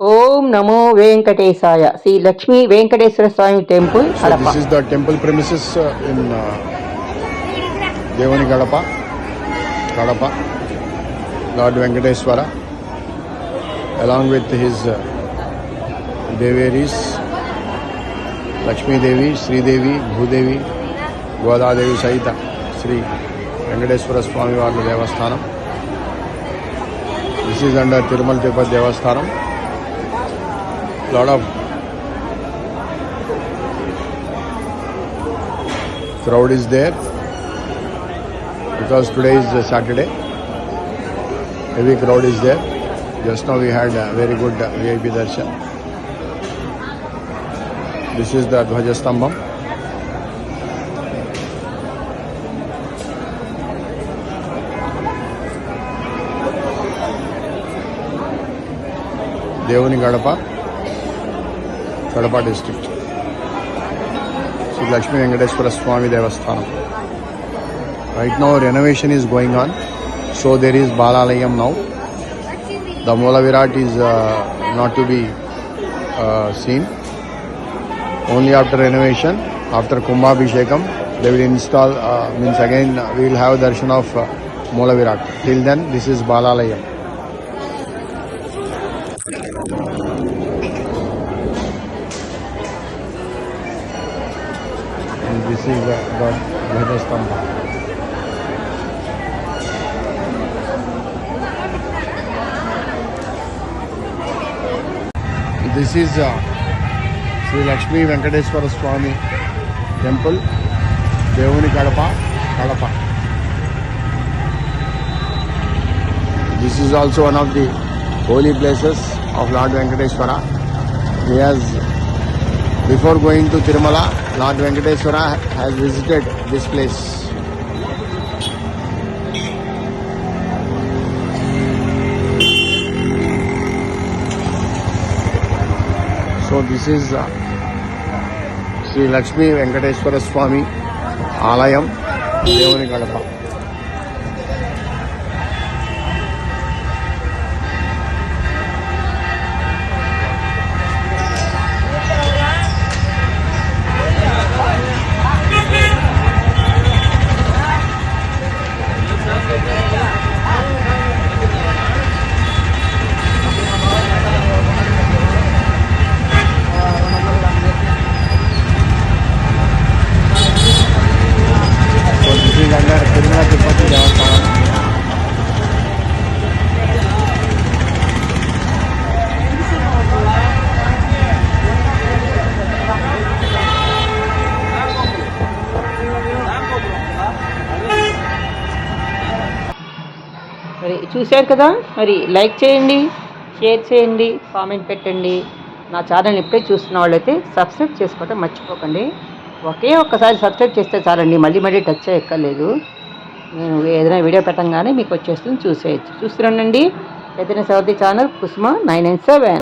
ఓం నమో వెంకటేశాయ. Shri Lakshmi Venkateshwara Swamy temple So Kadapa. this is the temple premises in Devani Kadapa, Lord Venkateswara, along with his Deveris, Lakshmi Devi, Sri Devi, Bhudevi, Goda Devi Sahita, Sri Venkateswara Swami Varla Devasthanam. This is under Tirumal Tirupati Devasthanam. Lot of crowd is there because today is Saturday. Heavy crowd is there. Just now we had a very good VIP darshan. This is the Dhwajastambham. Devani Kadapa district. Sri Lakshmi Venkateswara Swami Devasthanam. Right now renovation is going on, so there is Balalayam now. The Moola Virat is not to be seen. Only after renovation, after Kumbhabhishekam, they will install, means again we will have darshan of Moola Virat. Till then, this is Balalayam. And this is the Dhwajastambha. This is Sri Lakshmi Venkateswara Swami Temple, Devani Kadapa. This is also one of the holy places of Lord Venkateswara. He has, before going to Tirumala, Lord Venkateswara has visited this place. So this is Sri Lakshmi Venkateswara Swami Alayam, Devani Kadapa. So this is under Tirumala Tirupati Devasthanam. మరి చూశారు కదా, మరి like చేయండి, share చేయండి, comment పెట్టండి. నా channel ఇప్పుడే చూస్తున్న వాళ్ళైతే సబ్స్క్రైబ్ చేసుకోవటం మర్చిపోకండి. ఒకే ఒక్కసారి సబ్స్క్రైబ్ చేస్తే చాలండి, మళ్ళీ టచ్ చేయక్కర్లేదు. నేను ఏదైనా వీడియో పెట్టంగానే మీకు వచ్చేస్తుంది, చూసేయచ్చు. చూస్తుండండి చైతన్య సవతి ఛానల్ కుసుమ 997.